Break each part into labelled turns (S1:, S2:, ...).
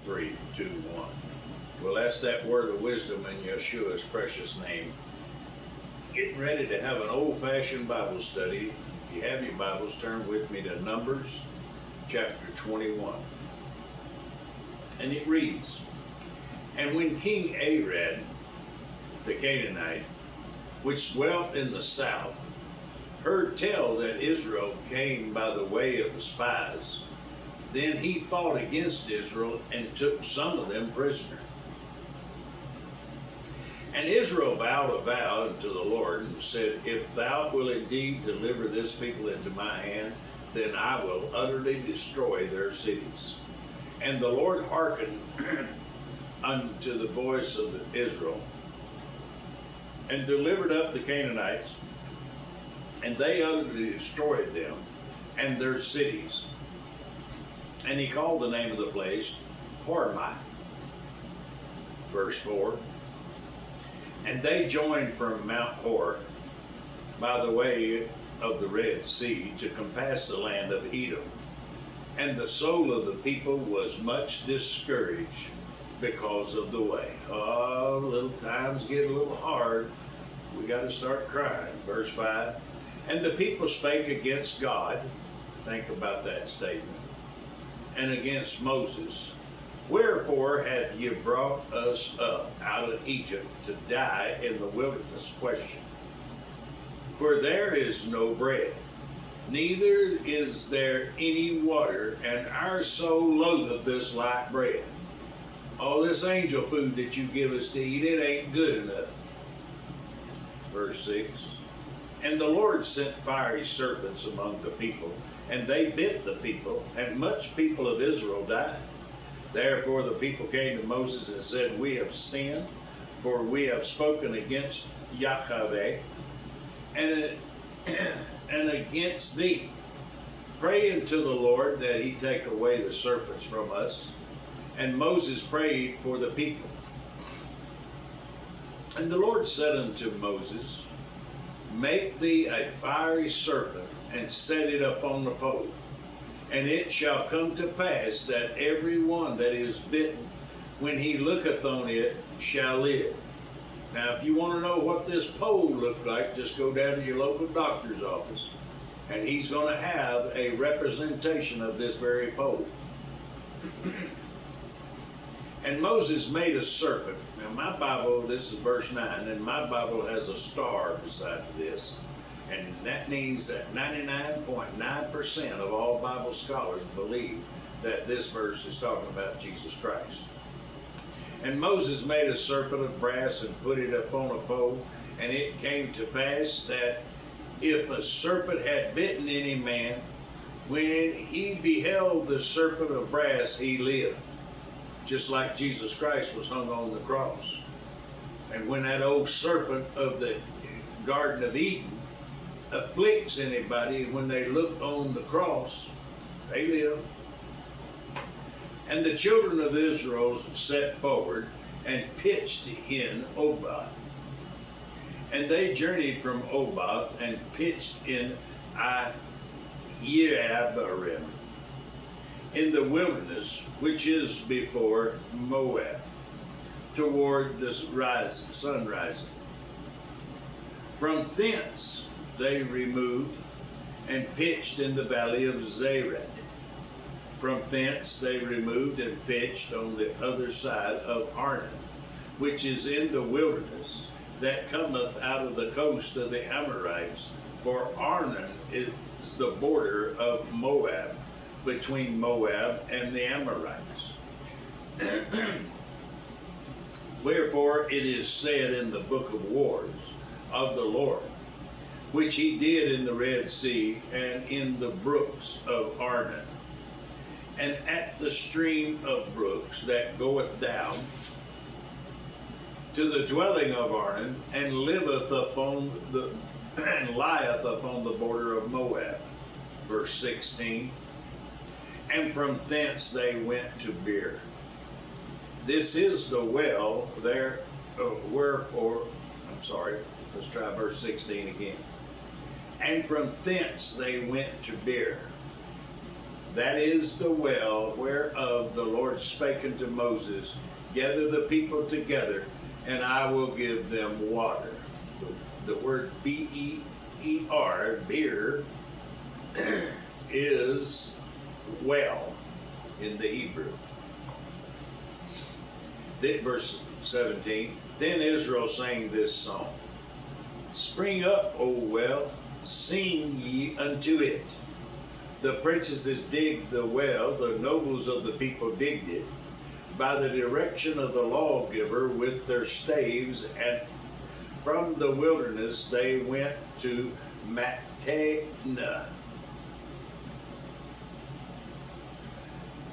S1: 3, 2, 1. Well, that's that word of wisdom in Yeshua's precious name. Getting ready to have an old-fashioned Bible study. If you have your Bibles, turn with me to Numbers chapter 21. And it reads, "And when King Arad, the Canaanite, which dwelt in the south, heard tell that Israel came by the way of the spies, then he fought against Israel and took some of them prisoner. And Israel vowed a vow unto the Lord and said, If thou wilt indeed deliver this people into my hand, then I will utterly destroy their cities. And the Lord hearkened unto the voice of Israel, and delivered up the Canaanites, and they utterly destroyed them and their cities. And he called the name of the place Hormah." Verse 4. "And they joined from Mount Hor by the way of the Red Sea to compass the land of Edom. And the soul of the people was much discouraged because of the way." Oh, little times get a little hard. We got to start crying. Verse 5. "And the people spake against God." Think about that statement. "And against Moses. Wherefore have ye brought us up out of Egypt to die in the wilderness?" Question. "For there is no bread, neither is there any water, and our soul loatheth this light bread." Oh, this angel food that you give us to eat, it ain't good enough. Verse 6. "And the Lord sent fiery serpents among the people, and they bit the people, and much people of Israel died. Therefore the people came to Moses and said, We have sinned, for we have spoken against Yahweh and against thee. Pray unto the Lord that he take away the serpents from us. And Moses prayed for the people. And the Lord said unto Moses, Make thee a fiery serpent, and set it upon the pole. And it shall come to pass that every one that is bitten, when he looketh on it, shall live." Now, if you want to know what this pole looked like, just go down to your local doctor's office, and he's going to have a representation of this very pole. "And Moses made a serpent." Now, my Bible, this is verse 9, and my Bible has a star beside this. And that means that 99.9% of all Bible scholars believe that this verse is talking about Jesus Christ. "And Moses made a serpent of brass and put it upon a pole. And it came to pass that if a serpent had bitten any man, when he beheld the serpent of brass, he lived." Just like Jesus Christ was hung on the cross. And when that old serpent of the Garden of Eden afflicts anybody, when they look on the cross, they live. "And the children of Israel set forward and pitched in Oboth. And they journeyed from Oboth and pitched in Iyeabarim, in the wilderness which is before Moab, toward the sun rising. From thence they removed and pitched in the valley of Zered. From thence they removed and pitched on the other side of Arnon, which is in the wilderness that cometh out of the coast of the Amorites. For Arnon is the border of Moab, between Moab and the Amorites. Wherefore it is said in the book of Wars of the Lord, which he did in the Red Sea and in the brooks of Arnon, and at the stream of brooks that goeth down to the dwelling of Arnon, and lieth upon the border of Moab. Verse 16. "And from thence they went to Beer. This is the well there, let's try verse 16 again. "And from thence they went to Beer, That is the well whereof the Lord spake unto Moses, gather the people together, and I will give them water. The word B-E-E-R, beer, is well in the Hebrew. Then verse 17, then Israel sang this song. Spring up, O well, sing ye unto it. The princesses digged the well, the nobles of the people digged it, by the direction of the lawgiver with their staves, and from the wilderness they went to Mattanah.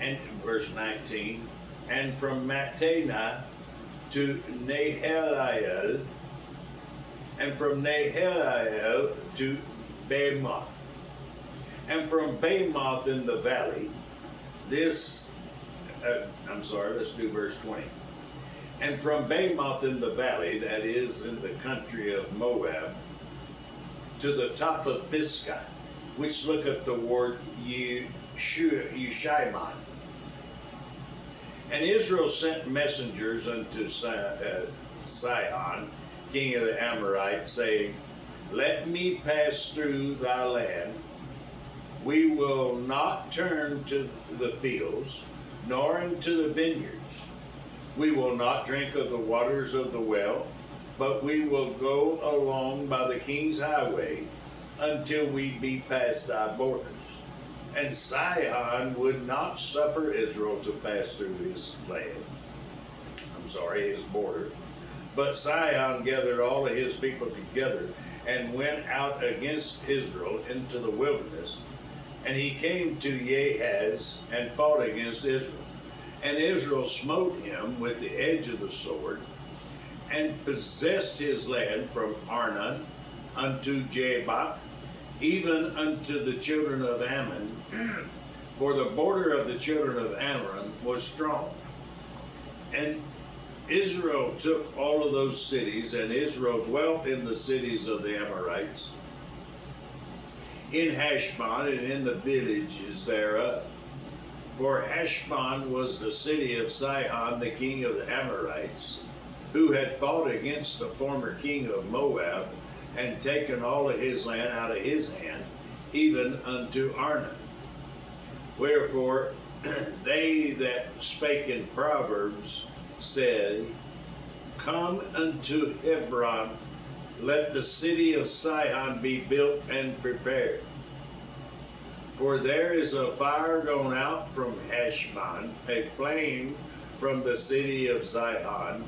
S1: And verse 19, and from Mattanah to Nahaliel, and from Nahaliel to Bamoth. And from Bamoth in the valley, let's do verse 20. And from Bamoth in the valley, that is in the country of Moab, to the top of Pisgah, which looketh toward Yeshimon. And Israel sent messengers unto Sihon, king of the Amorites, saying, let me pass through thy land. We will not turn to the fields, nor into the vineyards. We will not drink of the waters of the well, but we will go along by the king's highway until we be past thy borders. And Sihon would not suffer Israel to pass through his land. His border. But Sihon gathered all of his people together and went out against Israel into the wilderness. And he came to Jahaz and fought against Israel. And Israel smote him with the edge of the sword, and possessed his land from Arnon unto Jabbok, even unto the children of Ammon, for the border of the children of Ammon was strong. And Israel took all of those cities, and Israel dwelt in the cities of the Amorites, in Heshbon and in the villages thereof. For Heshbon was the city of Sihon, the king of the Amorites, who had fought against the former king of Moab, and taken all of his land out of his hand, even unto Arnon. Wherefore they that spake in Proverbs said, come unto Hebron, let the city of Sihon be built and prepared. For there is a fire gone out from Heshbon, a flame from the city of Sihon.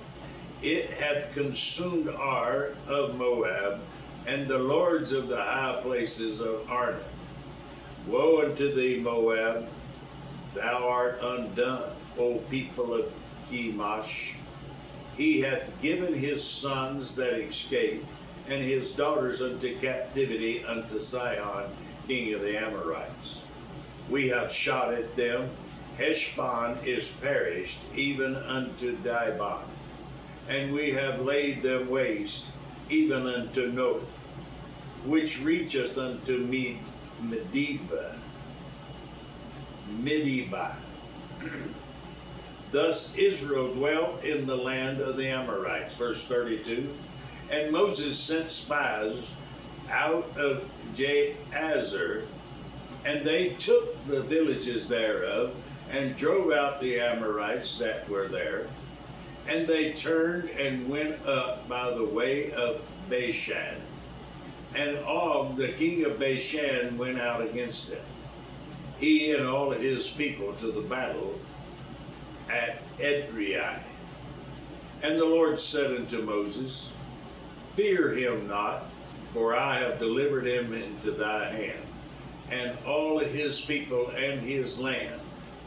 S1: It hath consumed Ar of Moab, and the lords of the high places of Arnon. Woe unto thee, Moab! Thou art undone, O people of Chemosh. He hath given his sons that escaped, and his daughters unto captivity unto Sihon, king of the Amorites. We have shot at them. Heshbon is perished, even unto Dibon. And we have laid them waste, even unto Noth, which reacheth unto Medeba. Thus Israel dwelt in the land of the Amorites. Verse 32. And Moses sent spies out of Jazer, and they took the villages thereof, and drove out the Amorites that were there. And they turned and went up by the way of Bashan. And Og, the king of Bashan, went out against them, he and all his people, to the battle at Edrei. And the Lord said unto Moses, fear him not, for I have delivered him into thy hand, and all his people and his land.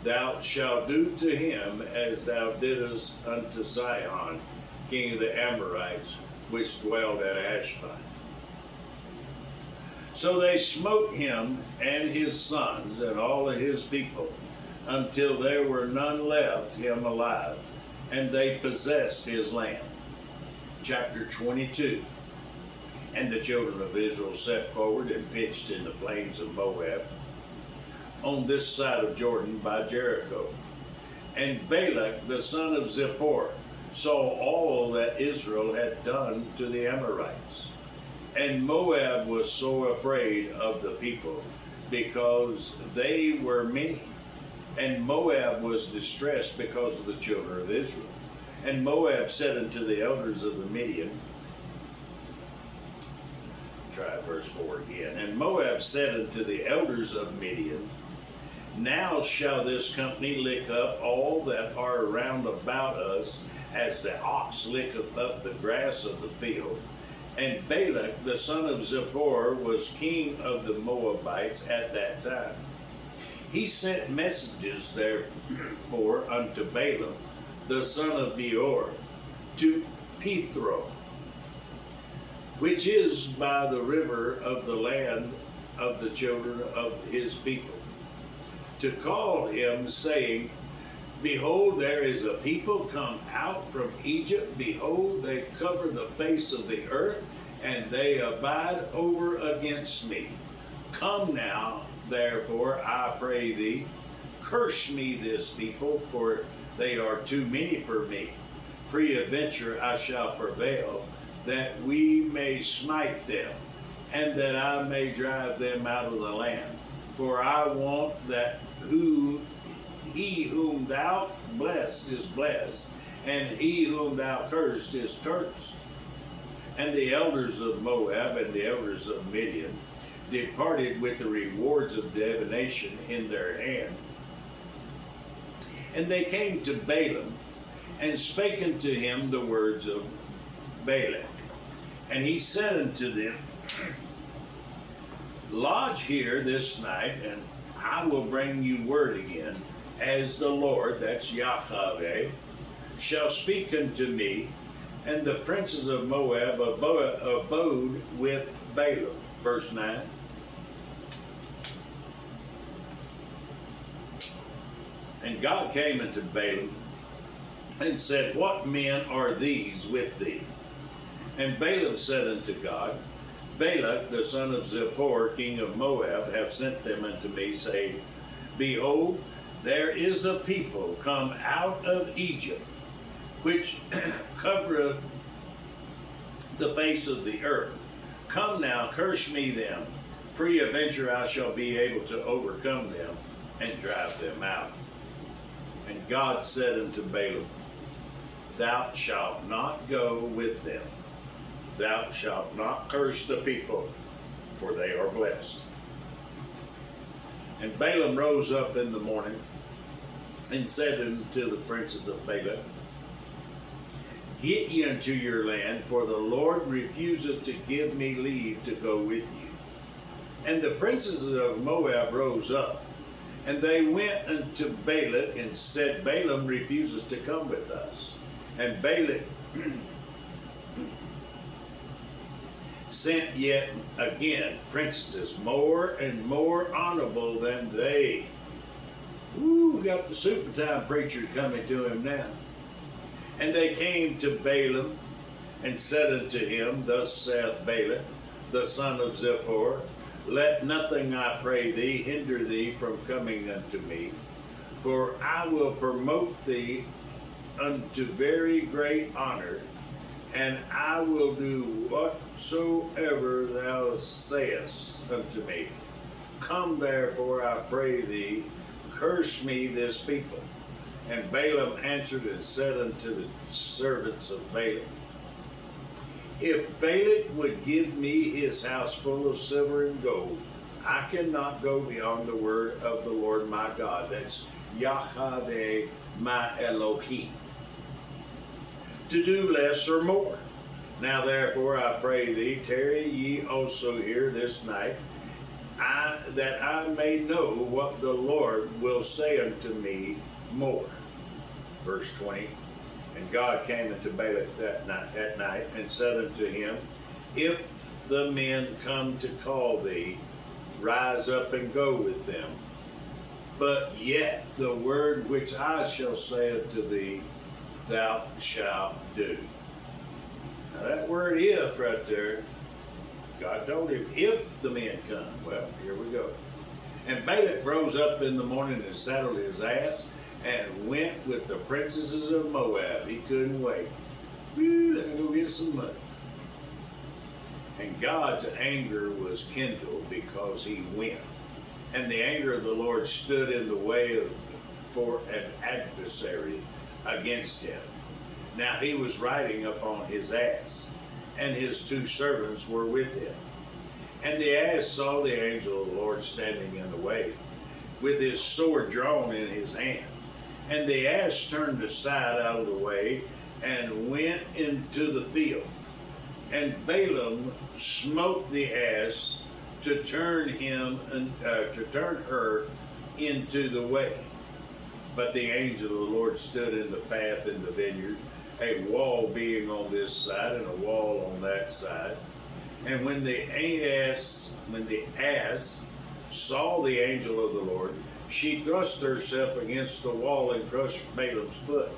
S1: Thou shalt do to him as thou didst unto Sihon, king of the Amorites, which dwelled at Heshbon. So they smote him and his sons and all of his people, until there were none left him alive, and they possessed his land. Chapter 22. And the children of Israel set forward and pitched in the plains of Moab. on this side of Jordan by Jericho. And Balak the son of Zippor saw all that Israel had done to the Amorites. And Moab was so afraid of the people because they were many. And Moab was distressed because of the children of Israel. And Moab said unto the elders of the Midian, try verse 4 again. And Moab said unto the elders of Midian, now shall this company lick up all that are round about us, as the ox licketh up the grass of the field. And Balak the son of Zippor was king of the Moabites at that time. He sent messages therefore unto Balaam the son of Beor to Pethro, which is by the river of the land of the children of his people, to call him, saying, behold, there is a people come out from Egypt. Behold, they cover the face of the earth, and they abide over against me. Come now, therefore, I pray thee, curse me this people, for they are too many for me. Peradventure I shall prevail, that we may smite them, and that I may drive them out of the land. For I want that he whom thou blessed is blessed, and he whom thou cursed is cursed. And the elders of Moab and the elders of Midian departed with the rewards of divination in their hand. And they came to Balaam, and spake unto him the words of Balak. And he said unto them, lodge here this night, and I will bring you word again, as the Lord, that's Yahweh, shall speak unto me. And the princes of Moab abode with Balaam. Verse 9. And God came unto Balaam and said, what men are these with thee? And Balaam said unto God, Balak the son of Zippor, king of Moab, hath sent them unto me, saying, behold, there is a people come out of Egypt, which covereth the face of the earth. Come now, curse me them. Peradventure I shall be able to overcome them and drive them out. And God said unto Balaam, thou shalt not go with them. Thou shalt not curse the people, for they are blessed. And Balaam rose up in the morning and said unto the princes of Balak, get ye unto your land, for the Lord refuseth to give me leave to go with you. And the princes of Moab rose up, and they went unto Balak and said, Balaam refuses to come with us. And Balak sent yet again princesses more and more honorable than they. Ooh, we got the super time preacher coming to him now. And they came to Balaam and said unto him, thus saith Balak, the son of Zippor, let nothing, I pray thee, hinder thee from coming unto me, for I will promote thee unto very great honor, and I will do whatsoever thou sayest unto me. Come therefore, I pray thee, curse me this people. And Balaam answered and said unto the servants of Balak, if Balak would give me his house full of silver and gold, I cannot go beyond the word of the Lord my God. That's Yahweh my Elohim, to do less or more. Now therefore I pray thee, tarry ye also here this night, that I may know what the Lord will say unto me more. Verse 20. And God came unto Balak that night and said unto him, if the men come to call thee, rise up and go with them. But yet the word which I shall say unto thee, thou shalt do. Now that word if right there, God told him, if the men come. Well, here we go. And Balak rose up in the morning and saddled his ass and went with the princesses of Moab. He couldn't wait. Woo, let me go get some money. And God's anger was kindled because he went. And the anger of the Lord stood in the way for an adversary against him. Now he was riding upon his ass, and his 2 servants were with him. And the ass saw the angel of the Lord standing in the way, with his sword drawn in his hand. And the ass turned aside out of the way and went into the field. And Balaam smote the ass to turn her into the way. But the angel of the Lord stood in the path in the vineyard, a wall being on this side and a wall on that side. And when the ass saw the angel of the Lord, she thrust herself against the wall and crushed Balaam's foot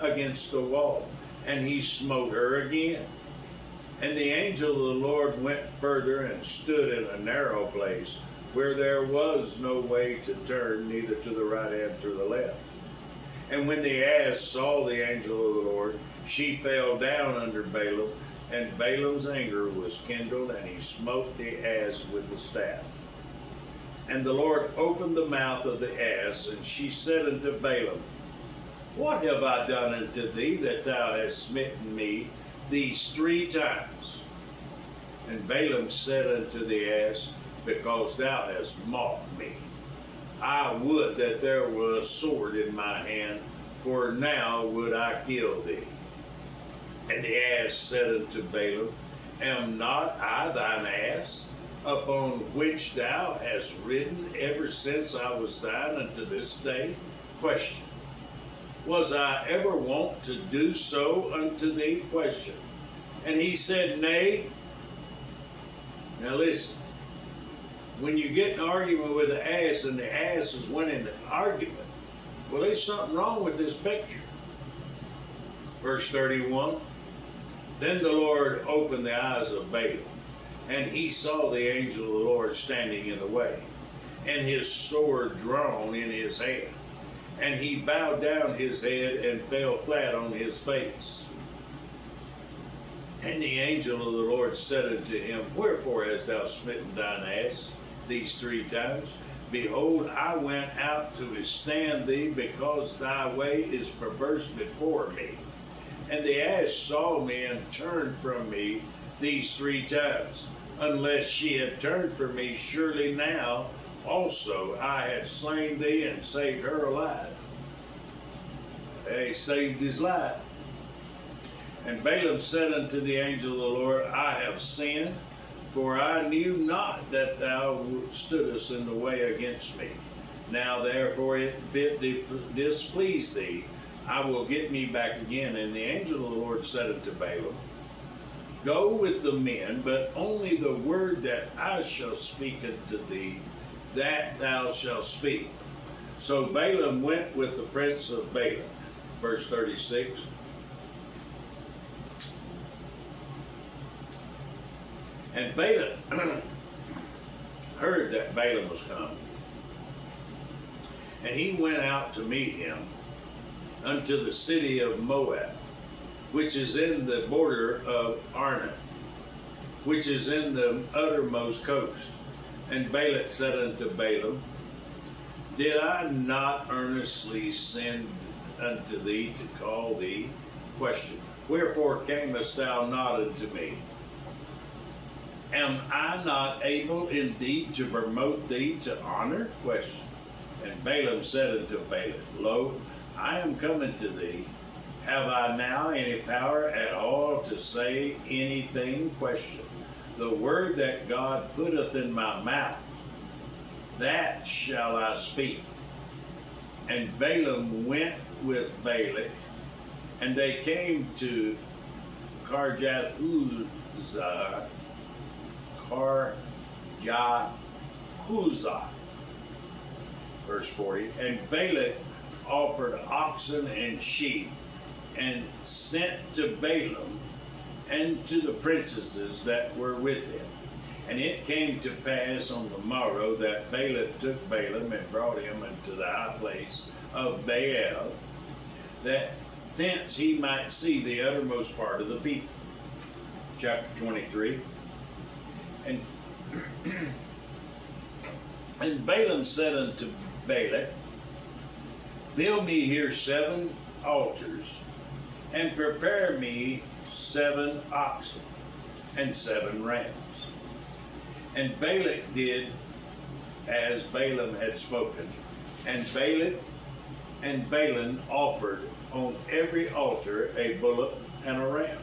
S1: against the wall, and he smote her again. And the angel of the Lord went further and stood in a narrow place where there was no way to turn, neither to the right hand or the left. And when the ass saw the angel of the Lord, she fell down under Balaam, and Balaam's anger was kindled, and he smote the ass with the staff. And the Lord opened the mouth of the ass, and she said unto Balaam, What have I done unto thee, that thou hast smitten me these 3 times? And Balaam said unto the ass, Because thou hast mocked me. I would that there were a sword in my hand, for now would I kill thee. And the ass said unto Balaam, Am not I thine ass, upon which thou hast ridden ever since I was thine unto this day? Question. Was I ever wont to do so unto thee? Question. And he said, Nay. Now listen, when you get in an argument with the ass and the ass is winning the argument, well, there's something wrong with this picture. Verse 31, Then the Lord opened the eyes of Balaam, and he saw the angel of the Lord standing in the way, and his sword drawn in his hand. And he bowed down his head and fell flat on his face. And the angel of the Lord said unto him, Wherefore hast thou smitten thine ass these 3 times? Behold, I went out to withstand thee, because thy way is perverse before me. And the ass saw me and turned from me these 3 times. Unless she had turned from me, surely now also I had slain thee and saved her alive. He saved his life. And Balaam said unto the angel of the Lord, I have sinned, for I knew not that thou stoodest in the way against me. Now therefore, if it displease thee, I will get me back again. And the angel of the Lord said unto Balaam, Go with the men, but only the word that I shall speak unto thee, that thou shalt speak. So Balaam went with the prince of Balak. Verse 36. And Balak heard that Balaam was coming, and he went out to meet him unto the city of Moab, which is in the border of Arnon, which is in the uttermost coast. And Balak said unto Balaam, Did I not earnestly send unto thee to call thee? Question. Wherefore camest thou not unto me? Am I not able indeed to promote thee to honor? Question. And Balaam said unto Balak, Lo, I am coming to thee. Have I now any power at all to say anything? Question. The word that God putteth in my mouth, that shall I speak. And Balaam went with Balak, and they came to Kirjath-Huzah, verse 40. And Balak offered oxen and sheep, and sent to Balaam and to the princesses that were with him. And it came to pass on the morrow that Balak took Balaam and brought him into the high place of Baal, that thence he might see the uttermost part of the people. Chapter 23. And and Balaam said unto Balak, build me here 7 altars, and prepare me 7 oxen and 7 rams. And Balak did as Balaam had spoken, and Balak and Balaam offered on every altar a bullock and a ram.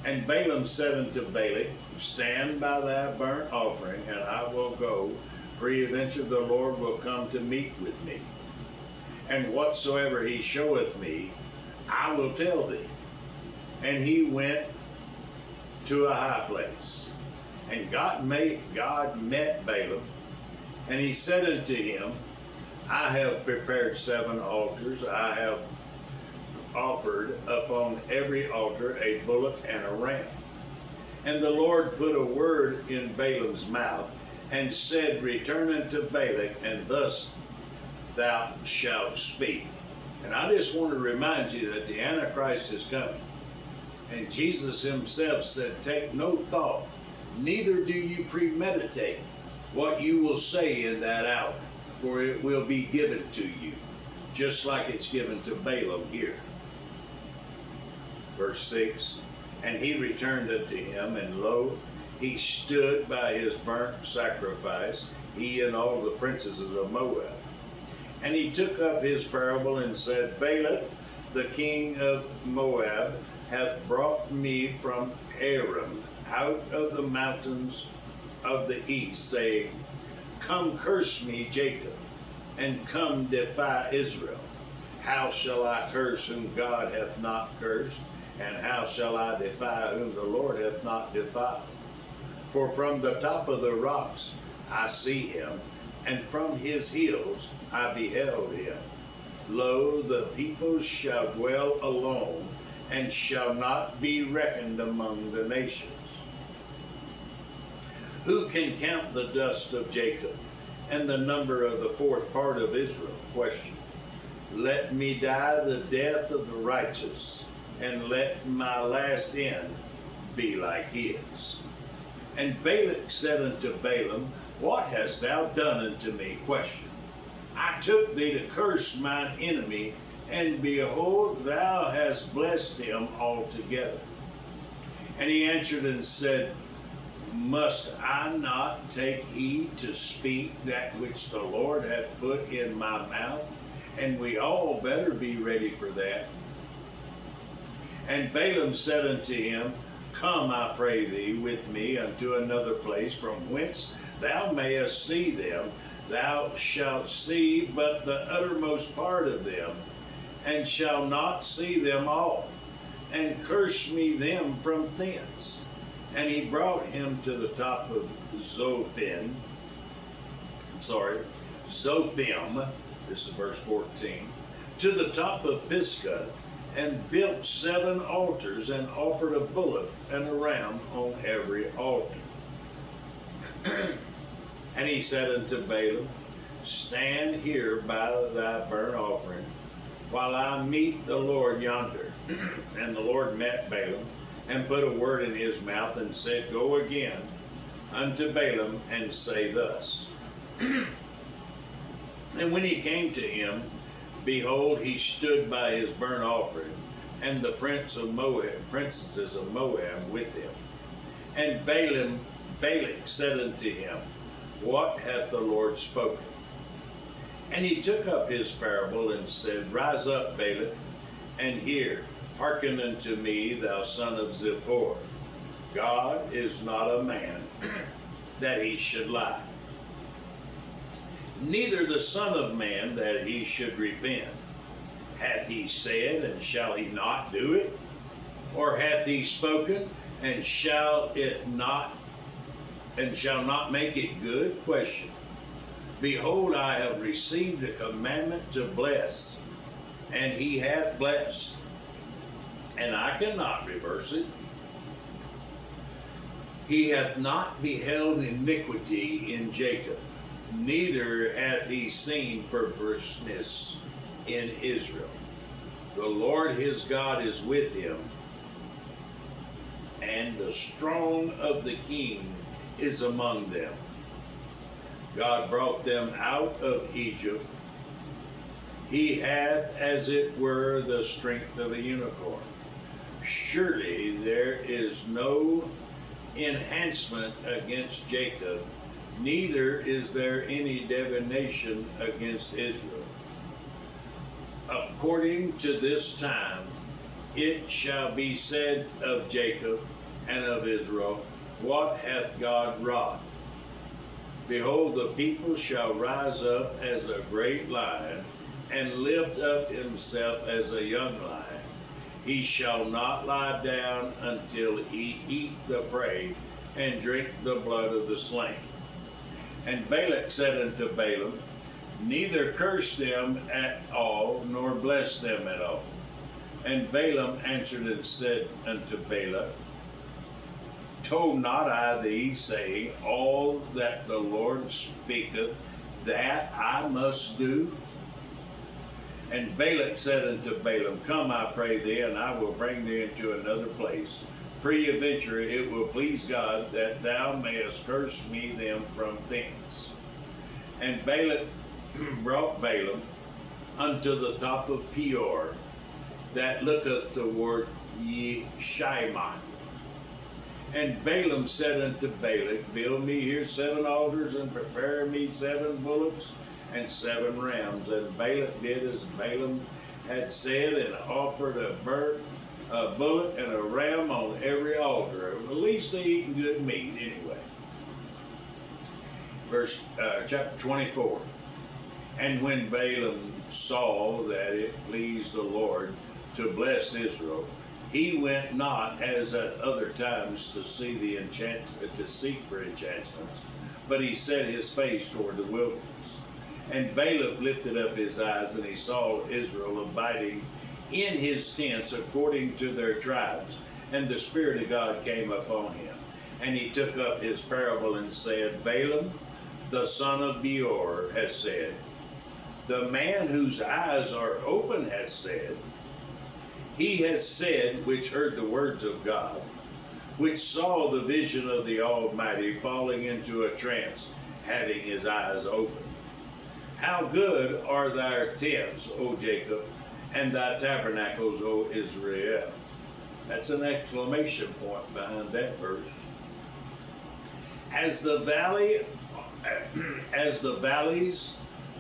S1: And Balaam said unto Balak, stand by thy burnt offering, and I will go, peradventure the Lord will come to meet with me. And whatsoever he showeth me, I will tell thee. And he went to a high place. And God met Balaam, and he said unto him, I have prepared 7 altars. I have offered upon every altar a bullock and a ram. And the Lord put a word in Balaam's mouth, and said, return unto Balak, and thus thou shalt speak. And I just want to remind you that the Antichrist is coming. And Jesus himself said, take no thought, neither do you premeditate what you will say in that hour, for it will be given to you, just like it's given to Balaam here. Verse 6, and he returned unto him, and lo, he stood by his burnt sacrifice, he and all the princes of Moab. And he took up his parable and said, Balak, the king of Moab, hath brought me from Aram out of the mountains of the east, saying, come curse me, Jacob, and come defy Israel. How shall I curse whom God hath not cursed? And how shall I defy whom the Lord hath not defiled? For from the top of the rocks I see him, and from his hills I beheld him. Lo, the peoples shall dwell alone, and shall not be reckoned among the nations. Who can count the dust of Jacob, and the number of the 4th part of Israel? Question. Let me die the death of the righteous, and let my last end be like his. And Balak said unto Balaam, what hast thou done unto me? Question. I took thee to curse mine enemy, and behold, thou hast blessed him altogether. And he answered and said, must I not take heed to speak that which the Lord hath put in my mouth? And we all better be ready for that. And Balaam said unto him, come, I pray thee, with me unto another place, from whence thou mayest see them. Thou shalt see but the uttermost part of them, and shall not see them all. And curse me them from thence. And he brought him to the top of Zophim. This is verse 14. To the top of Pisgah, and built 7 altars, and offered a bullock and a ram on every altar. And he said unto Balaam, stand here by thy burnt offering, while I meet the Lord yonder. And the Lord met Balaam, and put a word in his mouth, and said, go again unto Balaam, and say thus. And when he came to him, behold, he stood by his burnt offering, and the princesses of Moab with him. And Balak said unto him, what hath the Lord spoken? And he took up his parable, and said, rise up, Balak, and hear. Hearken unto me, thou son of Zippor. God is not a man that he should lie, neither the Son of Man that he should repent. Hath he said, and shall he not do it? Or hath he spoken, and shall not make it good? Question. Behold, I have received a commandment to bless, and he hath blessed, and I cannot reverse it. He hath not beheld iniquity in Jacob, neither hath he seen perverseness in Israel. The Lord his God is with him, and the strong of the king is among them. God brought them out of Egypt. He hath, as it were, the strength of a unicorn. Surely there is no enhancement against Jacob, neither is there any divination against Israel. According to this time, it shall be said of Jacob and of Israel, what hath God wrought? Behold, the people shall rise up as a great lion, and lift up himself as a young lion. He shall not lie down until he eat the prey, and drink the blood of the slain. And Balak said unto Balaam, neither curse them at all, nor bless them at all. And Balaam answered and said unto Balak, told not I thee, saying, all that the Lord speaketh, that I must do? And Balak said unto Balaam, come, I pray thee, and I will bring thee into another place. Peradventure it will please God that thou mayest curse me them from thence. And Balak brought Balaam unto the top of Peor, that looketh toward Yeshimon. And Balaam said unto Balak, build me here 7 altars, and prepare me 7 bullocks and 7 rams. And Balak did as Balaam had said, and offered a bullock and a ram on every altar. At least they eating good meat anyway. Chapter 24. And when Balaam saw that it pleased the Lord to bless Israel, he went not as at other times to see to seek for enchantments, but he set his face toward the wilderness. And Balak lifted up his eyes, and he saw Israel abiding in his tents according to their tribes. And the Spirit of God came upon him. And he took up his parable and said, Balaam, the son of Beor, has said, the man whose eyes are open has said, he has said, which heard the words of God, which saw the vision of the Almighty, falling into a trance, having his eyes open. How good are thy tents, O Jacob, and thy tabernacles, O Israel. That's an exclamation point behind that verse. As the valleys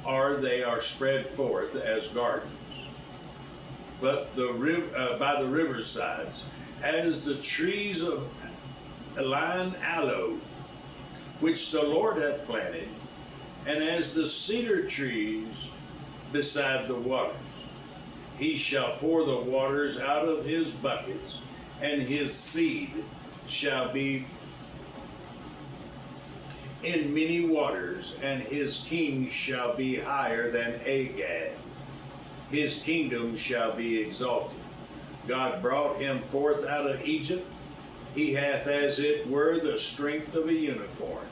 S1: are, they are spread forth as gardens. But by the riversides, as the trees of Eline aloe, which the Lord hath planted, and as the cedar trees beside the waters. He shall pour the waters out of his buckets, and his seed shall be in many waters, and his king shall be higher than Agag. His kingdom shall be exalted. God brought him forth out of Egypt. He hath, as it were, the strength of a unicorn.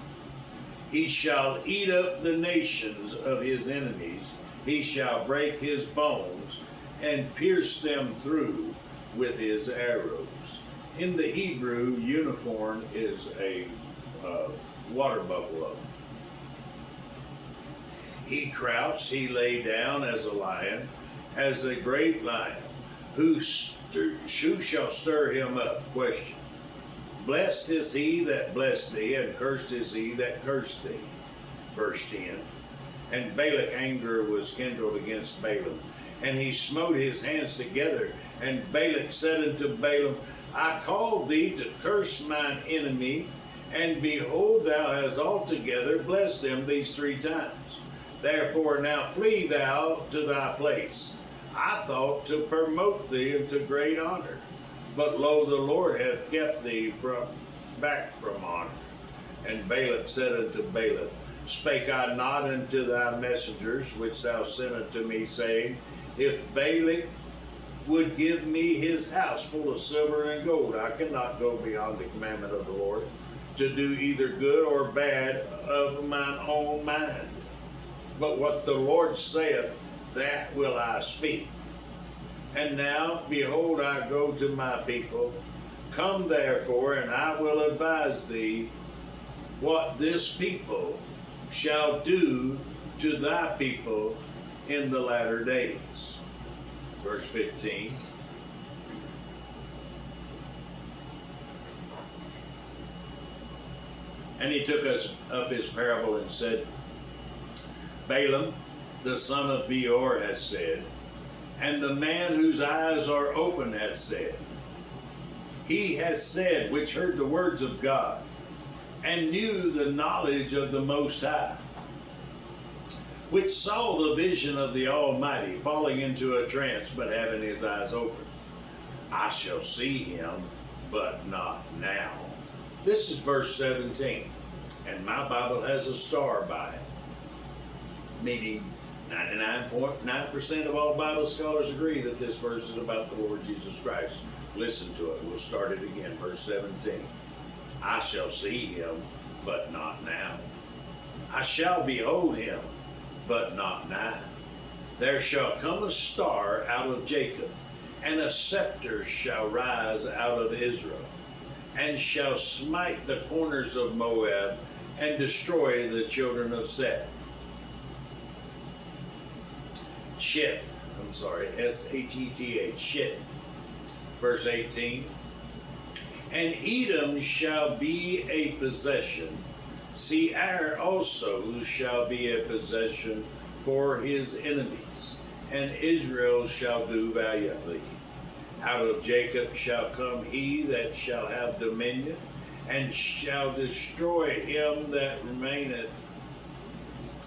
S1: He shall eat up the nations of his enemies. He shall break his bones and pierce them through with his arrows. In the Hebrew, unicorn is a water buffalo. He crouched, he lay down as a lion, as a great lion. Who shall stir him up? Question. Blessed is he that blessed thee, and cursed is he that cursed thee. Verse 10. And Balak anger was kindled against Balaam, and he smote his hands together. And Balak said unto Balaam, I called thee to curse mine enemy, and behold, thou hast altogether blessed him these 3 times. Therefore now flee thou to thy place. I thought to promote thee into great honor, but lo, the Lord hath kept thee back from honor. And Balak said unto Balaam, Spake I not unto thy messengers, which thou sent unto me, saying, If Balak would give me his house full of silver and gold, I cannot go beyond the commandment of the Lord. to do either good or bad of mine own mind. But what the Lord saith, that will I speak. And now, behold, I go to my people. Come therefore, and I will advise thee what this people shall do to thy people in the latter days. Verse 15. And he took us up his parable and said, Balaam, the son of Beor, has said, and the man whose eyes are open has said, he has said, which heard the words of God, and knew the knowledge of the Most High, which saw the vision of the Almighty, falling into a trance, but having his eyes open. I shall see him, but not now. This is verse 17, and my Bible has a star by it, meaning 99.9% of all Bible scholars agree that this verse is about the Lord Jesus Christ. Listen to it. We'll start it again. Verse 17. I shall see him, but not now. I shall behold him, but not now. There shall come a star out of Jacob, and a scepter shall rise out of Israel, and shall smite the corners of Moab, and destroy the children of Seth. Sheth, S-H-E-T-H, Sheth. Verse 18. And Edom shall be a possession. Seir also shall be a possession for his enemies, and Israel shall do valiantly. Out of Jacob shall come he that shall have dominion, and shall destroy him that remaineth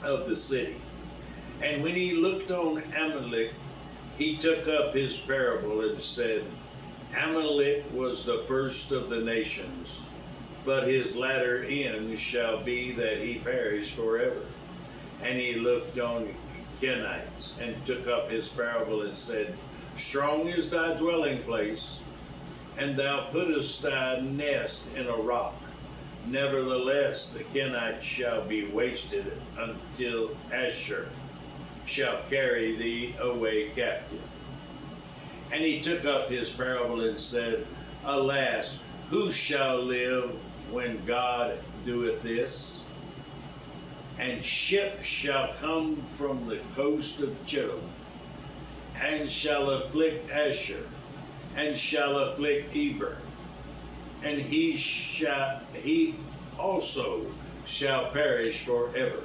S1: of the city. And when he looked on Amalek, he took up his parable and said, Amalek was the first of the nations, but his latter end shall be that he perish forever. And he looked on Kenites, and took up his parable and said, Strong is thy dwelling place, and thou puttest thy nest in a rock. Nevertheless, the Kenites shall be wasted until Asshur shall carry thee away captive. And he took up his parable and said, Alas, who shall live when God doeth this? And ships shall come from the coast of Chittim, and shall afflict Asshur, and shall afflict Eber, and he also shall perish forever.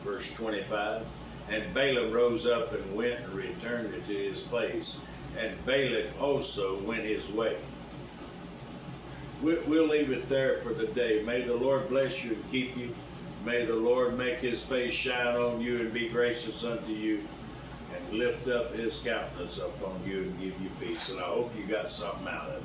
S1: Verse 25. And Balaam rose up and went and returned to his place, and Balak also went his way. We'll leave it there for the day. May the Lord bless you and keep you. May the Lord make his face shine on you and be gracious unto you, and lift up his countenance upon you and give you peace. And I hope you got something out of it.